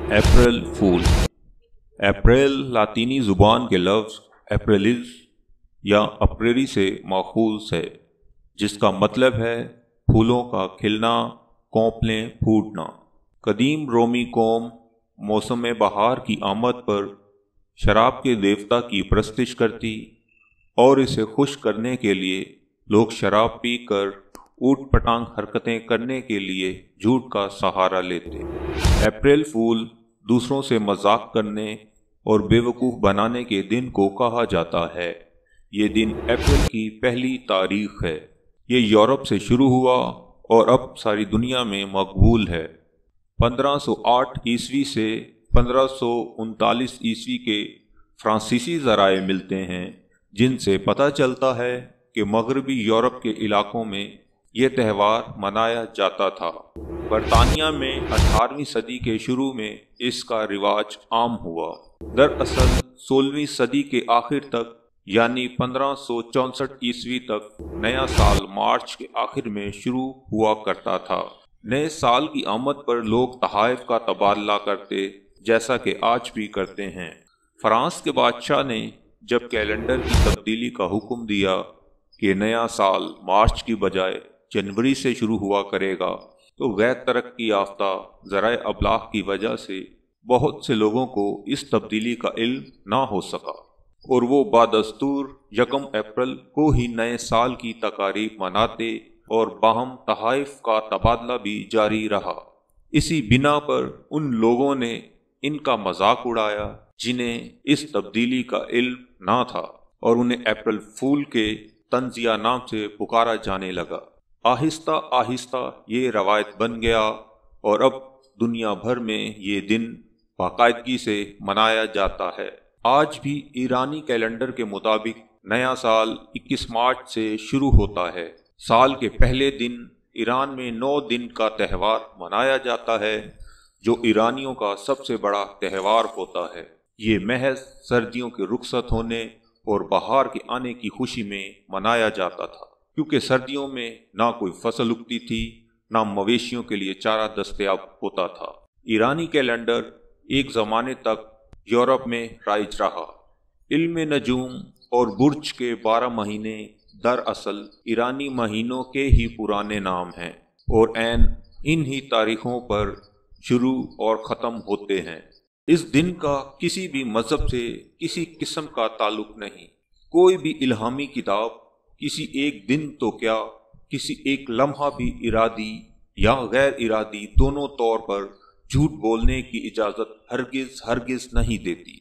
अप्रैल फूल। अप्रैल लातीनी ज़ुबान के लफ्ज़ अप्रैलिस या अप्रेरी से माखूज़ है, जिसका मतलब है फूलों का खिलना, कौंपलें फूटना। कदीम रोमी कौम मौसम बहार की आमद पर शराब के देवता की परस्तिश करती और इसे खुश करने के लिए लोग शराब पीकर ऊट पटांग हरकतें करने के लिए झूठ का सहारा लेते। अप्रैल फूल दूसरों से मजाक करने और बेवकूफ़ बनाने के दिन को कहा जाता है। ये दिन अप्रैल की पहली तारीख है। ये यूरोप से शुरू हुआ और अब सारी दुनिया में मकबूल है। 1508 ईस्वी से 1539 ईस्वी के फ्रांसीसी ज़राए मिलते हैं, जिनसे पता चलता है कि मगरबी यूरोप के इलाकों में ये त्यौहार मनाया जाता था। बरतानिया में 18वीं सदी के शुरू में इसका रिवाज आम हुआ। दरअसल 16वीं सदी के आखिर तक यानी 1564 ईस्वी तक नया साल मार्च के आखिर में शुरू हुआ करता था। नए साल की आमद पर लोग तहाइफ का तबादला करते, जैसा कि आज भी करते हैं। फ्रांस के बादशाह ने जब कैलेंडर की तब्दीली का हुक्म दिया कि नया साल मार्च की बजाय जनवरी से शुरू हुआ करेगा, तो गैर तरक्की याफ्ता ज़राए अबलाग की वजह से बहुत से लोगों को इस तब्दीली का इल्म ना हो सका और वो बादस्तूर 1 अप्रैल को ही नए साल की तकारीब मनाते और बाहम तहाइफ का तबादला भी जारी रहा। इसी बिना पर उन लोगों ने इनका मजाक उड़ाया जिन्हें इस तब्दीली का इल्म ना था और उन्हें अप्रैल फूल के तंजिया नाम से पुकारा जाने लगा। आहिस्ता आहिस्ता ये रवायत बन गया और अब दुनिया भर में ये दिन बाकायदगी से मनाया जाता है। आज भी ईरानी कैलेंडर के मुताबिक नया साल 21 मार्च से शुरू होता है। साल के पहले दिन ईरान में 9 दिन का त्यौहार मनाया जाता है, जो ईरानियों का सबसे बड़ा त्यौहार होता है। ये महज सर्दियों के रुखसत होने और बहार के आने की खुशी में मनाया जाता था, क्योंकि सर्दियों में ना कोई फसल उगती थी, ना मवेशियों के लिए चारा दस्तयाब होता था। ईरानी कैलेंडर एक ज़माने तक यूरोप में राइज रहा। इल्म नजूम और बुर्ज के 12 महीने दरअसल ईरानी महीनों के ही पुराने नाम हैं और ऐन इन्हीं तारीखों पर शुरू और ख़त्म होते हैं। इस दिन का किसी भी मज़हब से किसी किस्म का ताल्लुक नहीं। कोई भी इल्हामी किताब किसी एक दिन तो क्या, किसी एक लम्हा भी इरादी या गैर इरादी दोनों तौर पर झूठ बोलने की इजाज़त हरगिज़ नहीं देती।